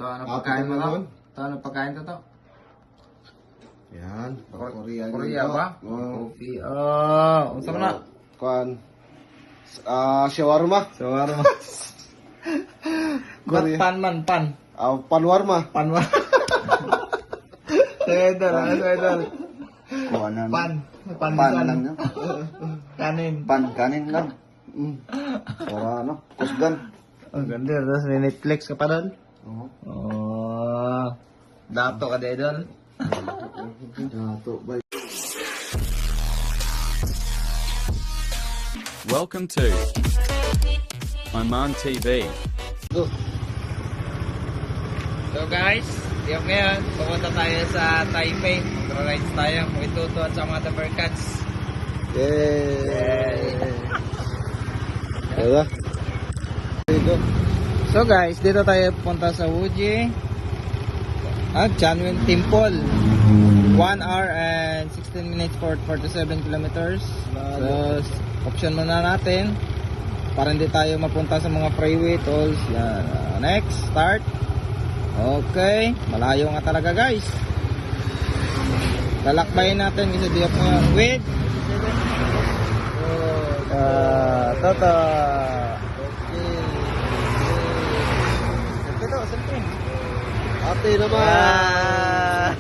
Ito, ano pagkain mo to? Ito, ano pagkain to? Yan, Korea. Korea ba? Oo. Coffee. Unsa man na? Kuan. Shawarma. Shawarma. Korea. Pan man, pan. Panwarma. Panwa. Idol, idol. Kuhanan. Pan. Pan Pansan. lang yan. Kanin. Kanin lang. Para ano, kusgan. Ang ganda. Tapos may Netflix ka pa doon? Oo. Oh. Dato ka din doon? Dato ba? Welcome to Oman TV. So guys, yung ngayon, pumunta tayo sa Taipei. Rides tayo, Ituto at sa mga Tabercats. Yay! Diba? Dito. So guys, dito tayo pupunta sa Wuji Janwin Temple. 1 hour and 16 minutes for 47 kilometers. So, option muna natin para hindi tayo mapunta sa mga freeway tolls. Yan. Next, start. Okay, malayo nga talaga guys. Lalakbayin natin isa diop ngayon with Tata. Okay. Ito, siyempre. Ate naman.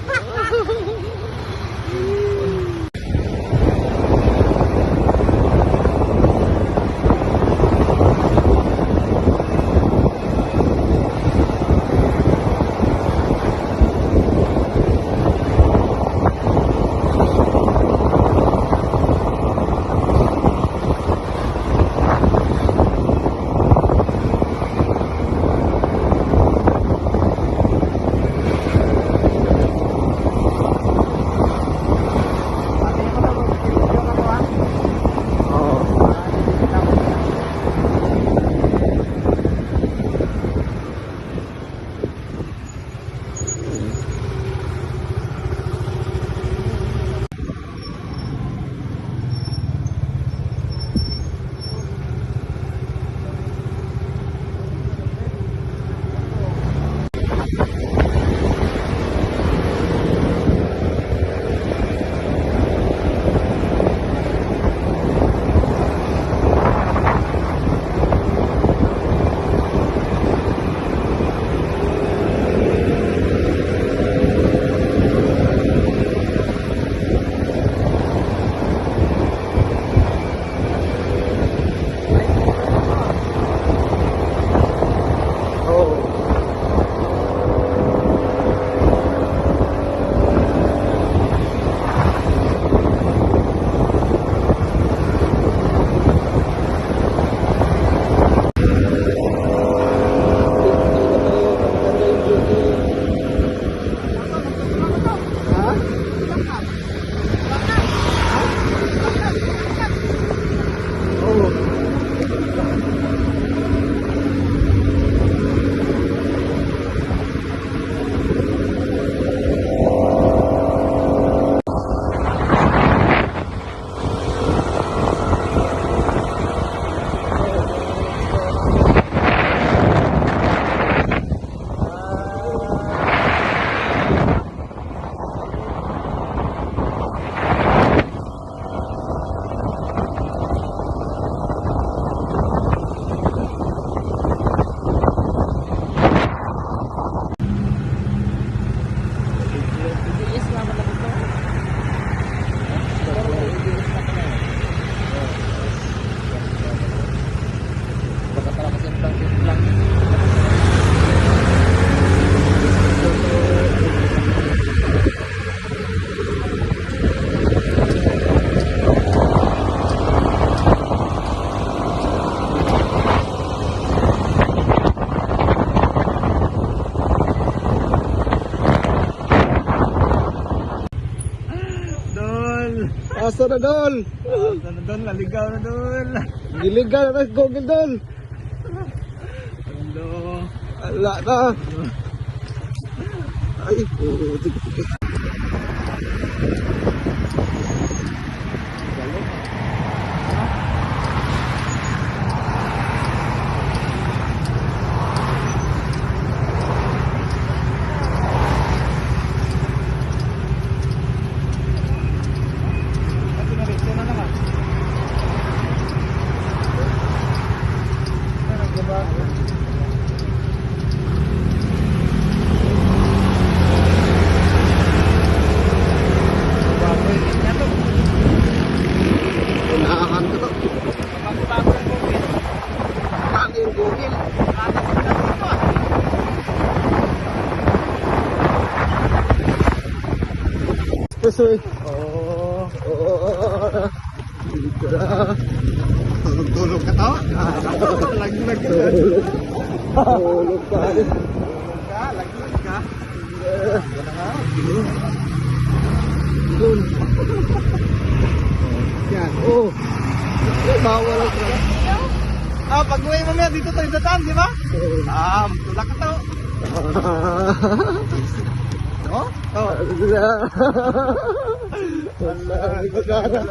Asa na dol? Doon, naligaw na doon. Giligan na Google dol. Hello. Ala na. Ay, putik. Puso eh. Oo. Oo. Dito na. Tulog ka to? Laglag ka. Tulog pa. Laglag ka. Doon. Yan. Oh. Bawal ang Pag uwi mamaya dito tayo dataan, di ba? Tulak ka to. Oh? Oh. Wala. Magkara.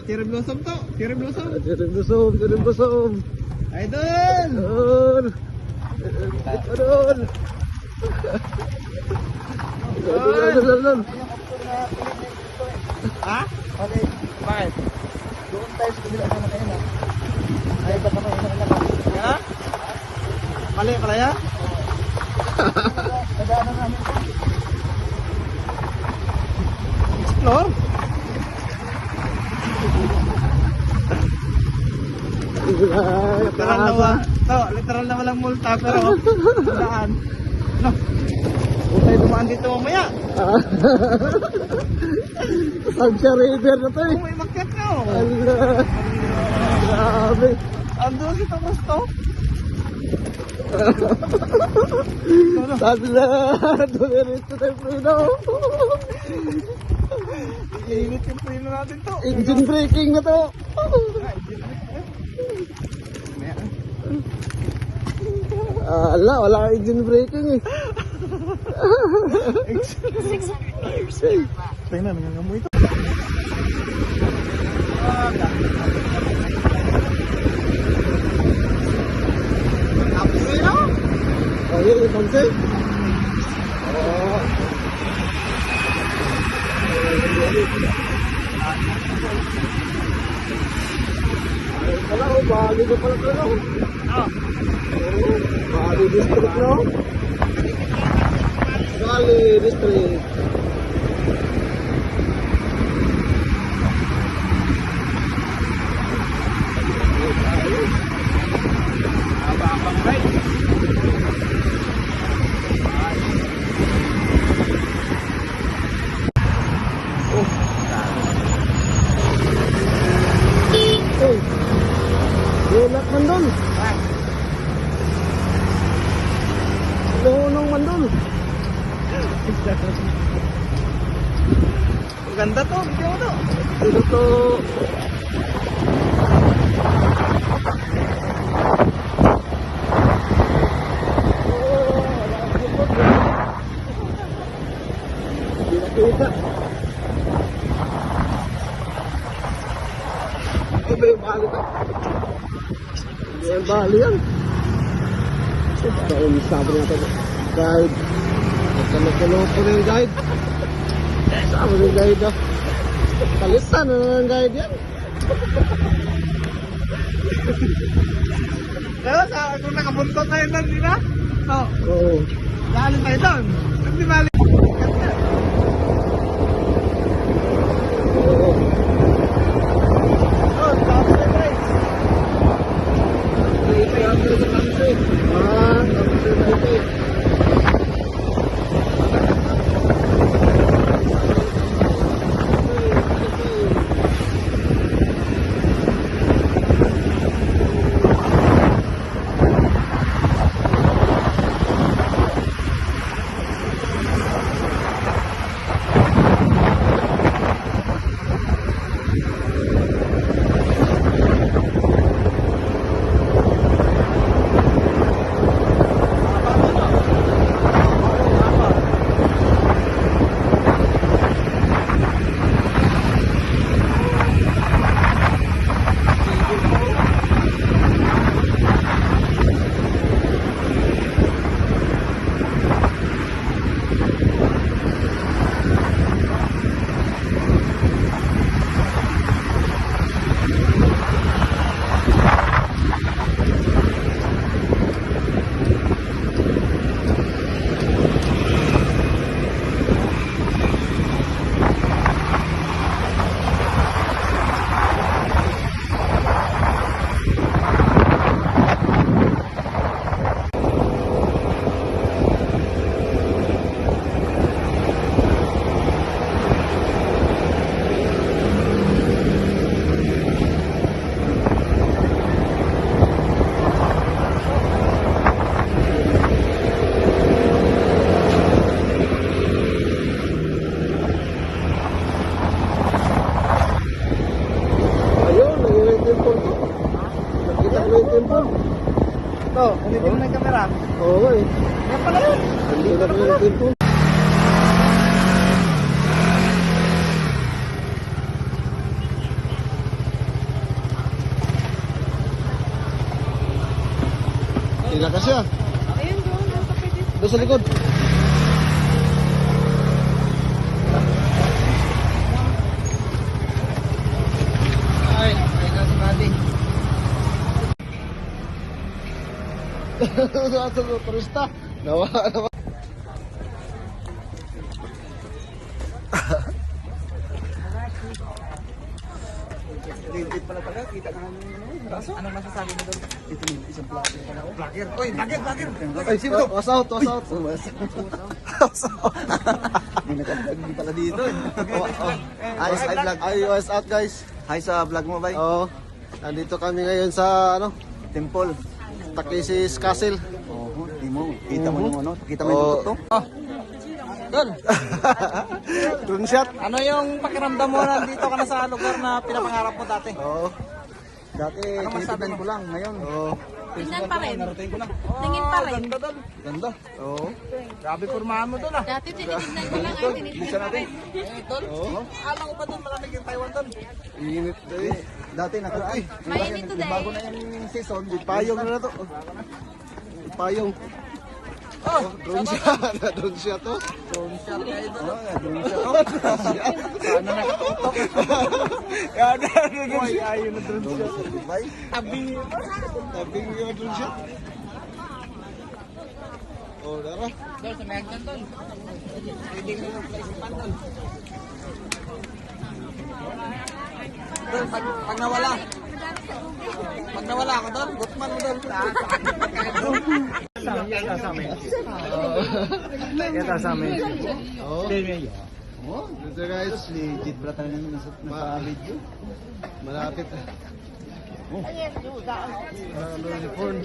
Cherry blossom to. Cherry blossom. Tirim busog. Idol! Doon. Doon. Doon. Ha? Okay. Bakit? Doon tayo sa kabila na kayo na. Ay, ba't ako ina. Ha? Mali pala yan? Nadaanan namin po. Explore? Literal na walang multa pero daan. No. Huwag tayo dumaan dito mamaya. Sagsya River na to eh. Kung may makyat ka oh. Allah. Grabe. Andun si Tapos to. Sabi na. Dumiretso tayo prino. Iinit yung prino natin to. Engine braking na to. Wala kang engine braking eh. Tayo na, nangangamoy ito. Tapos na yun. Ayun, yung pansin. Wala ko, bahagi ko pala ito. Bali District, no? Bali District. Abang right. Hey, bulak man doon. Lunong man doon. Ganda to, bigyan mo to. Dito to. Kita. Ito ba yung bali to? Hindi yung bali yan. Ito yung sabi natin. Guide. Magkalo-kalo po na yung guide. Sabi ng guide ah. Palitan na ng guide yan. Pero kung nakabuntot tayo doon, di ba? Oo. Lalo tayo doon. Hindi bali. Oo. Tapos na guys. Pwede mo may camera. Oo eh. Yan pala yun. Hindi na pala yung temple. Hindi na kasi ah. Ayun doon, nasa pwede. Doon sa likod. Ay, ay na si Buddy. Sa turista. Nawa. Legit pala pala, kita ka namin yung Ano masasabi mo doon? Ito yung isang vlogger pala ako. Vlogger. Uy, vlogger. Ay, sino to? Was out, was out. May nag-vlog din pala dito. Ayos, ay vlog. Ay, was out guys. Hi sa vlog mo, bay. Oo. Nandito kami ngayon sa ano, Temple. Takisis Castle. Oo, di mo. Kita mo yung ano, kita mo yung Oo. tutok. Dol, Drone shot. ano yung pakiramdam mo nandito ka na sa lugar na pinapangarap mo dati? Oo. Dati, Ano masabi tinitignan mo? ko lang. Ngayon, Oo. Tingnan pa rin. Narating ko na. Tingin pa rin. Ganda Dol. ganda. Oo. Grabe pormahan mo Dol ah. Dati tinitignan ko lang, ay tinitignan pa rin. Eh, Dol, alam ko pa Dol, malamig yung Taiwan Dol. Init eh. Dati ay, Mainit today. bago na yung season, di Payong na to. Payong. Oh, Drone shot. Drone shot to. drone shot kayo Dol. Sana nakatutok. Yan, drone shot. Ayun na drone shot. Bay, Abi. Tabing yung drone shot. Oh, dara. Dol, sa Megdan Dol. Pwede mo yung plaisipan Dol. Dol, pag nawala. Pag nawala ako Dol, gutman mo Dol. Kita sa amin. Oo. oh, Dito guys. legit pala talaga yung nasa video. Malapit. Oh. Uniform.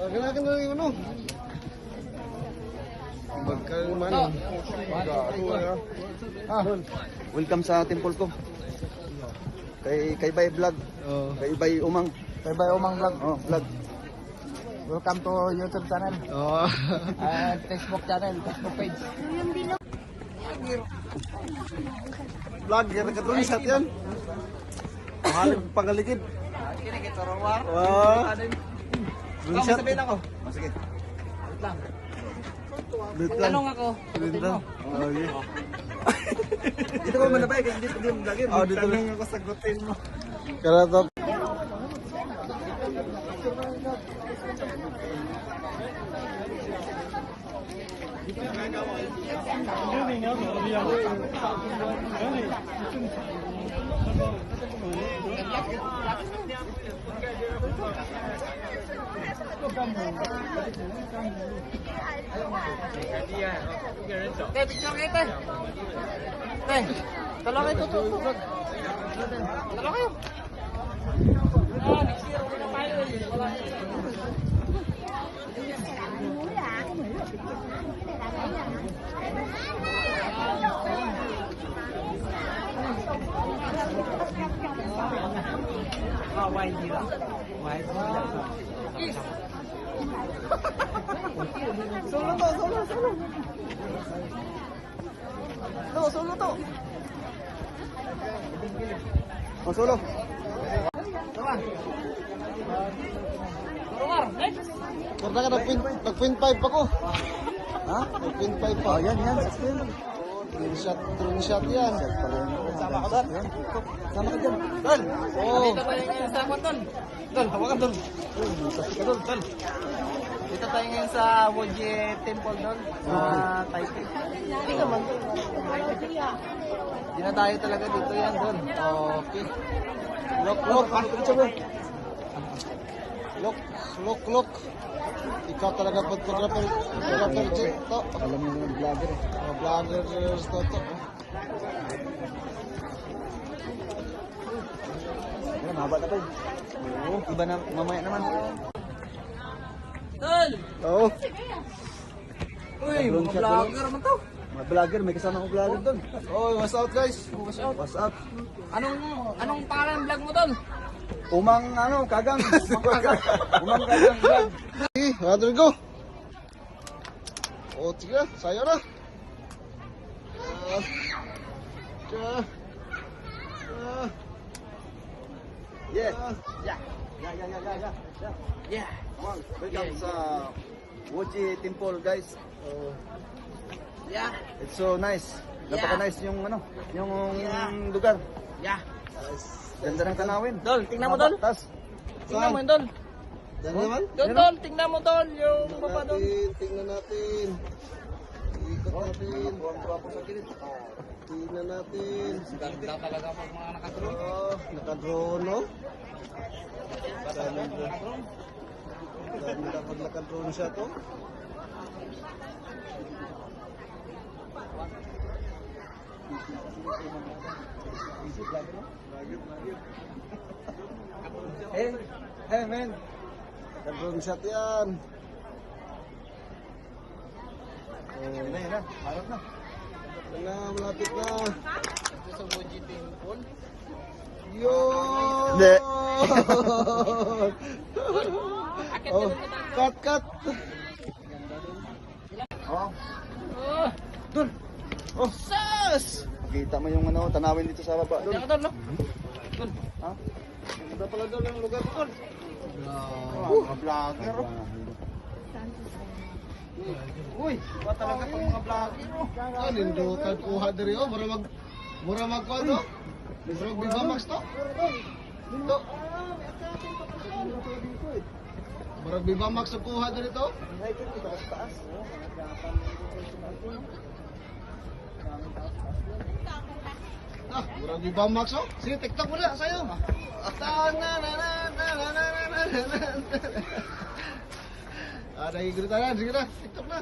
Ganakin na yung ano. Magkalman. Welcome sa temple ko. Kay Bay Vlog. Oh. Kay Bay Umang. Kay Bay Umang Vlog. Oh, vlog. Welcome to YouTube channel. Oh. And Facebook channel, Facebook page. Vlogger ka drone shot yan. Mahalip pangalikid. Kini kita rawar. Wow. Drone shot. Sabihin ako. Oh, sige. Wait lang. Dito lang. Tanong ako. Dito lang. Oh, yeah. Dito ko manabay kay dito yung vlogger. Oh, dito lang. ako sagutin mo. Karato. Te, picture kayo, te. Te, talo kayo, tutok. Talo kayo. Ah, next year, ulit na tayo. Wala. Ah, wine nila. Wine nila. Solo to, solo. Solo to. Oh, solo. Next. Karta ka nag-point 5 ako. Ha? Nag-point 5 pa. Oh, yan. Suspend. Drone shot yan. Sama ka doon. Sama ka dyan. Tol, Oo. dito tayo ngayon sa kwan, Tol. Tol, hawakan, Tol. Tol. Dito tayo ngayon sa Woji Temple, Tol. Sa Taipei. Hindi naman, Tol. Hindi na tayo talaga dito yan, Tol. Okay. Look. Ikaw talaga photographer to. Alam mo yung vlogger. Vloggers to. Ano, mahaba na pa yun. Oo, iba na, mamaya naman. Tol! Oo. Uy, mga vlogger naman to. Mga vlogger, may kasama akong vlogger doon. Oh, what's out guys? What's up? Anong parang vlog mo doon? Umang kagang. Umang kagang vlog. Okay, Rodrigo. Oh, sige, sayo na. Yeah. Yeah. Yeah. Come on, welcome sa Woji Temple, guys. Yeah. It's so nice. Napaka-nice yung lugar. Yeah. Ganda ng tanawin. Dol, tingnan mo Dol. Tas. Tingnan mo yun, Dol. Diyan naman. Dol, tingnan mo Dol. Yung baba Dol. Tingnan natin. Ikot natin. Buwang-buwang sa gilid. Tingnan natin. Ganda talaga pag mga nakatulog. Oh, naka-drone, no? Ganda pag naka-drone siya to. Hey man. Naka-drone shot yan. Yun na. Harap na. Yan na, malapit na. Ito sa Woji Temple. Yo! Hindi. Akit Oh, ka doon. cut, cut. Oh. Oh. Dun. Oh. Sus! Makita mo yung tanawin dito sa baba. Dun. Diyan ka Dol, no? Dol. Ha? Ganda pala daw yung lugar ko. Mga vlogger. Uy, ba talaga pang mga vlogger, oh. Ah, nindutan kuha diri oh, mura magkuha to. Mura Viva Max to. Nindo. Mura Viva Max ang kuha diri to. Ah, mura Viva Max oh. Sige, TikTok mo na sayo. Ah, nagigirita na, sige na, TikTok na.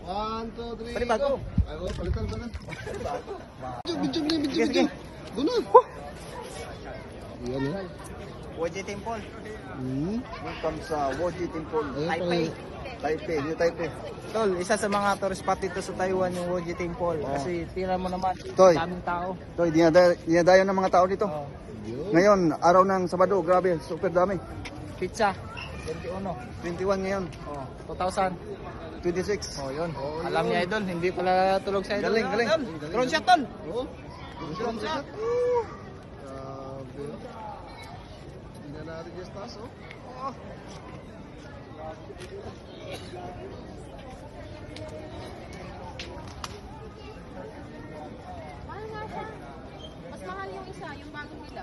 1, 2, 3, Panibago. go. Ay, oh, palitan. Video. Guna. Yan eh. Woji Temple. Welcome sa Woji Temple. Ayan pala. Taipei, New Taipei. Tol, isa sa mga tourist spot dito sa Taiwan yung Woji Temple. Oh. Kasi tingnan mo naman, Toy. daming tao. Ito, dinadayo ng mga tao dito. Oh. Ngayon, araw ng Sabado, grabe, super dami. Pizza, 21. 21 ngayon, Oh, 2,000. 26. Oh, yun. Alam niya idol, hindi pala tulog sa idol. Galing, galing. Tol, drone shot, tol. Oh. Drone shot. Grabe. Hindi na natin yung taas oh. Mas mahal yung isa, yung bago nila.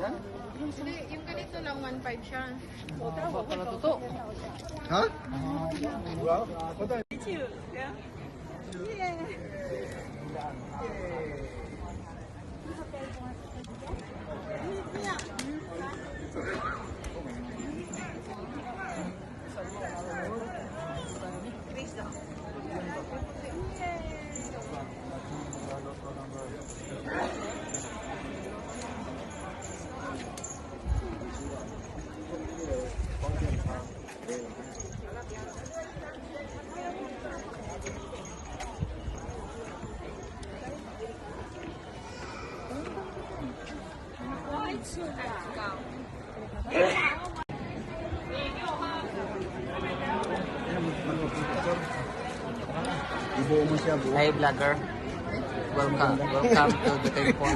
Yan. Hindi, yung ganito lang, 1.5 siya. Ba pala totoo. Ha? Ibuo mo siya, buo. Hey vlogger. Welcome to the temple.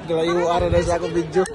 Dalayo araw na sa akong video.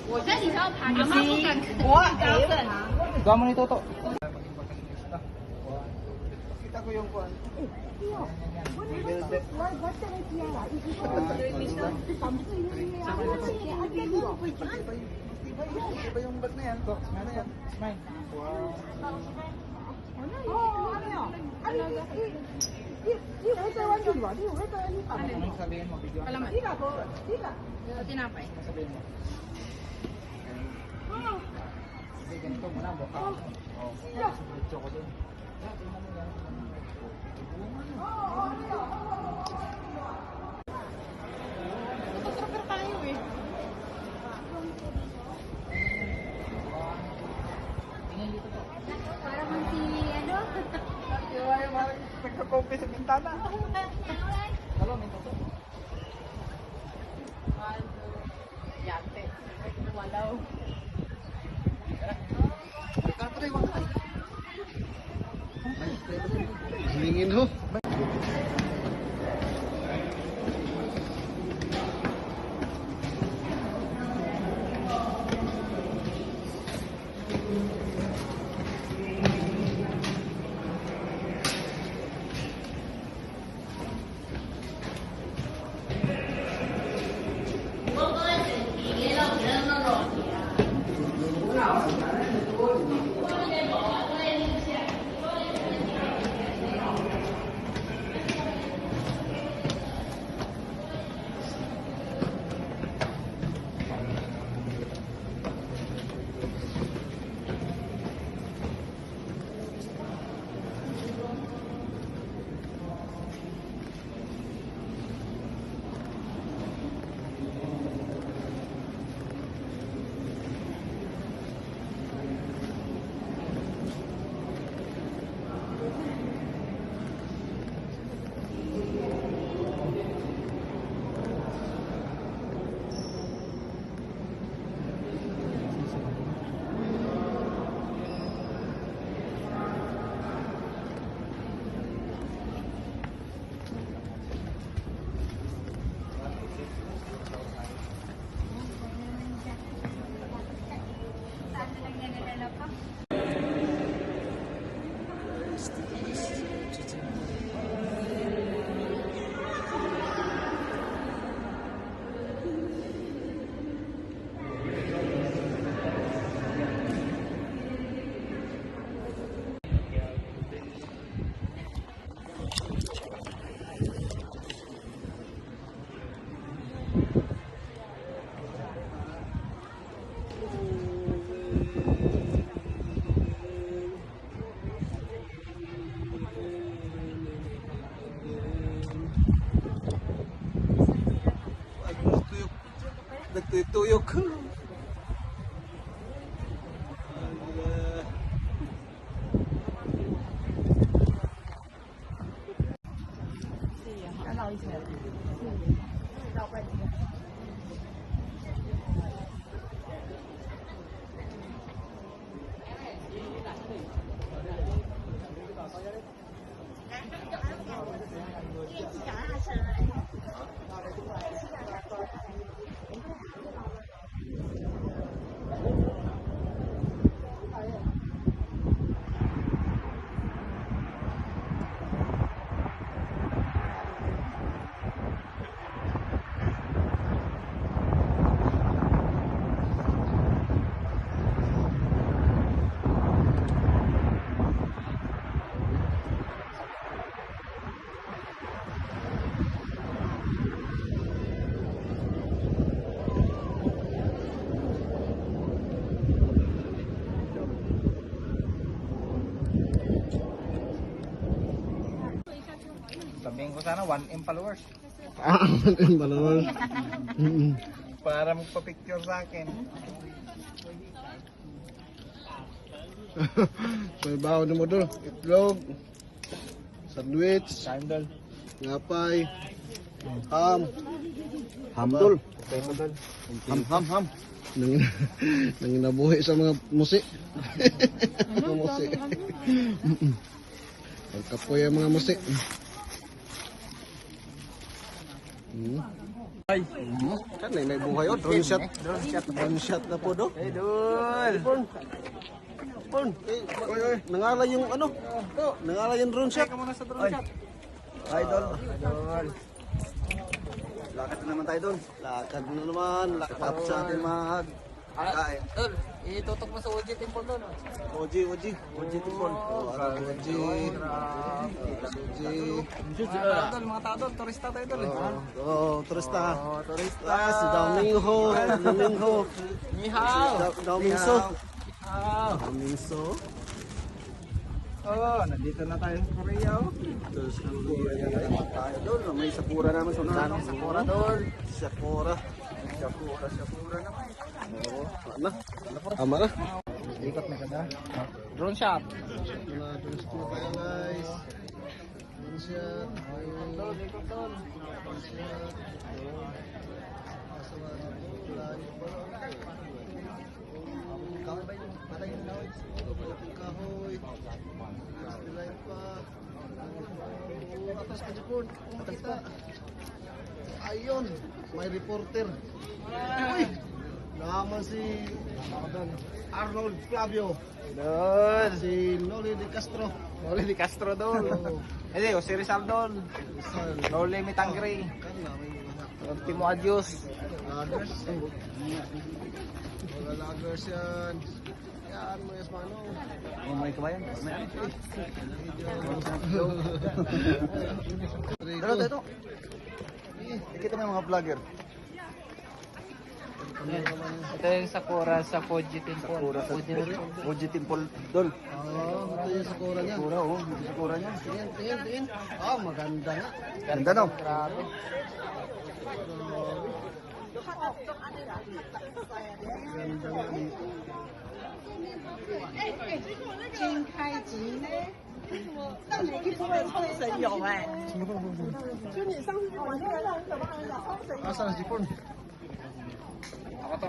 我在里头要爬，阿妈不敢看。我Gawa mo nito to. Kita ko yung kuwan. Iba yung bag na yan. Smile yan. Smile. Anong sabihin mo? Video? Palaman. Tinapay. Sabihin mo. Sige, ganito muna. Baka. Diretso ko dun. Photographer tayo eh. Tingnan dito to. Para kung si ano? Nagka-coffee sa bintana. Dalawa, may toto. Yante. Walaw. Katry, wakay. Hingin ho. Nagtuyok. Tingin ko sana 1M followers. Ang balawal. Para magpa-picture sa akin. May baon na mo doon. Itlog. Sandwich. Sandal. Ngapay. Ham. Hamdol. Sandal. Ham. Nang nabuhi sa mga musi. Mga musi. Pagkapoy ang mga musi. Kan may buhay oh. Drone shot. Drone shot na po do. Hey, Dul! Pon. Oy. Nangalay yung ano? Nangalay yung drone shot. Muna sa drone shot. Idol. Idol. Lakad na naman tayo doon. Lakad na naman. Tapos sa ating mag... Kain. Dul, itutok mo sa OG Temple doon. OG Tipon. OG. Dul, mga tao doon. Turista tayo doon. Turista. Turista. Si Domingo. Ni hao. Domingo. Ah. Domingo. Oh, nandito na tayo sa Korea. Oh. Terus Tayo doon. May sakura naman sa unahan. Tanong sa Korea doon. Sakura. Sakura naman. Ama na. Ikot na kada. Drone shot. Terus na tayo guys. Drone shot. Doon, ikot doon. Kahoy. Lain pa. Atas ka Jepun. Kita. Ayun. May reporter. Uy. Naman si Arnold Flavio. Doon. Si Noli de Castro. Noli di Castro doon. Hindi, o si Rizal doon. No limit ang gray. Kan namin anak. Ultimo adios. Lagers. Mga lagers yan. Yan mga Esmano. May kabayan. May ano. Rico. Ito. Ikita mo yung mga vlogger. Ito yung Sakura sa Fuji Temple. Sakura sa Fuji Temple. Dol. Ito yung sakura niya. Sakura, oh. Sakura niya. Tingin. Maganda nga. Ganda no? Grabe. Ganda nga dito. 金开机呢？那你一出来冲绳有哎、就你上次玩那个让人怎么讲冲绳 Asa si Pon? Ako to.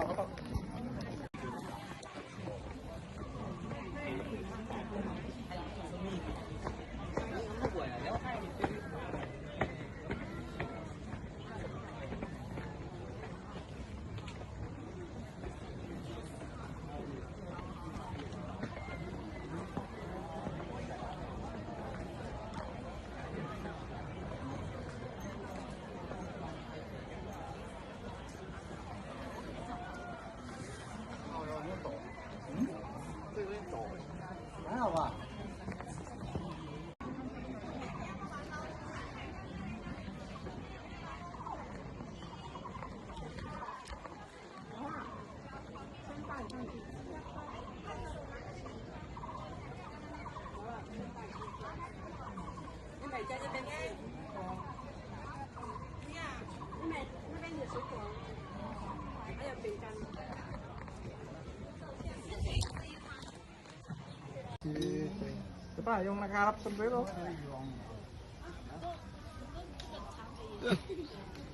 Ito pa, yung nakaharap sa sombrero.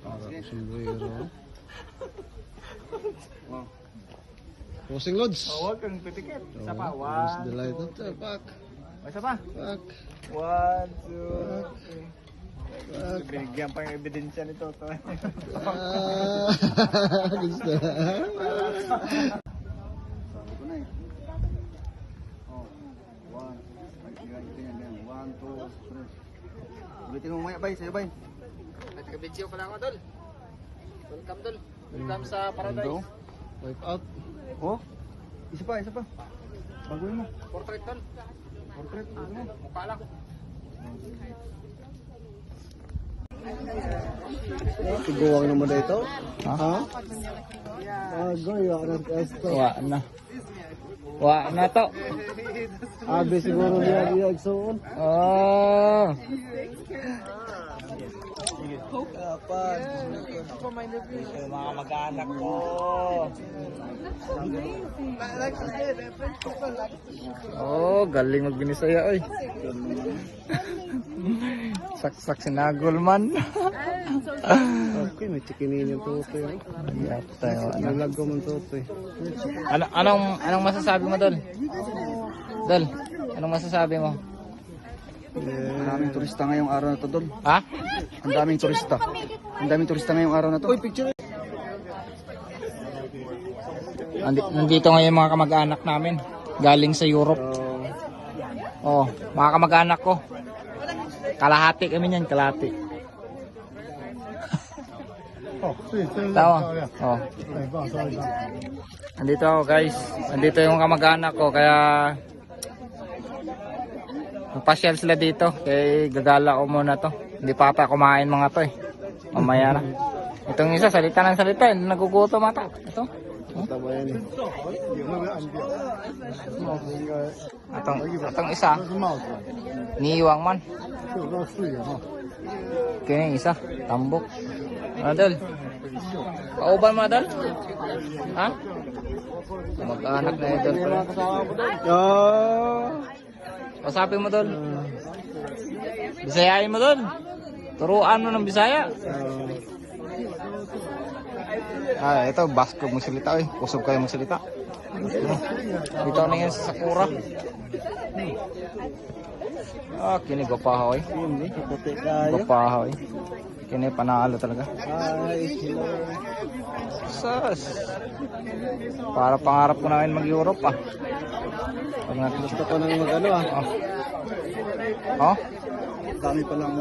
Harap sombrero. Crossing loads. Huwag kang pipikit. Isa pa. Is One, the light two, up there. Back. isa pa. Back. 1, 2, 3. Binigyan pa yung ebidensya nito. Gusto. Sabi ko na eh. Oh. 1. Ganyan. 1, 2, 3. Ulitin mo maya, bay. Sa'yo, bay. Nagka-video pala ako, Dol. Welcome, Dol. Welcome sa Paradise. Wipe out. Oh. Isa pa. Baguhin mo. Portrait, Dol. Portrait. Baguhin mo. Mukha lang. Tiguang naman na ito. Ha? Goy, esto. Wa na to. Abi siguro niya exoon. Oh. Mga mag-anak ko. Oh, galing magbinisaya oy. Saksak sinagol man. Okay, may chikinin yung tutoy. Yata. Nalagaw mo tutoy. Anong masasabi mo, Dol? Dol, anong masasabi mo? Maraming turista ngayong araw na to, Dol. Ha? Ang daming turista. Ang daming turista ngayong araw na to. Uy, picture. Nandito ngayon mga kamag-anak namin. Galing sa Europe. Oh, mga kamag-anak ko. Kalahati kami niyan, kalahati. Tawa. Oh. Nandito ako, guys. Nandito yung kamag-anak ko, kaya pasyal sila dito. Kaya gagala ko muna to. Hindi pa ata kumain mga to eh. Mamaya na. Itong isa, salita ng salita. Hindi nagugutom ata. Ito. Atong isa, niiwang man. Kaya yung isa, tambok. Adol, pauban mo Adol? Ha? Mag-anak na Adol. Pasapin mo Dol. Bisayain mo Dol. Turuan mo ng Bisaya. Ito, Basko magsalita eh. Kusog kayo magsalita. Dito na yan sa Sakura. Kini gapahaw eh. Gapahaw eh. Kini panalo talaga. Sas. Para pangarap ko na rin mag-Europe ah. Gusto ko nang mag-ano ah. Oh? Dami palang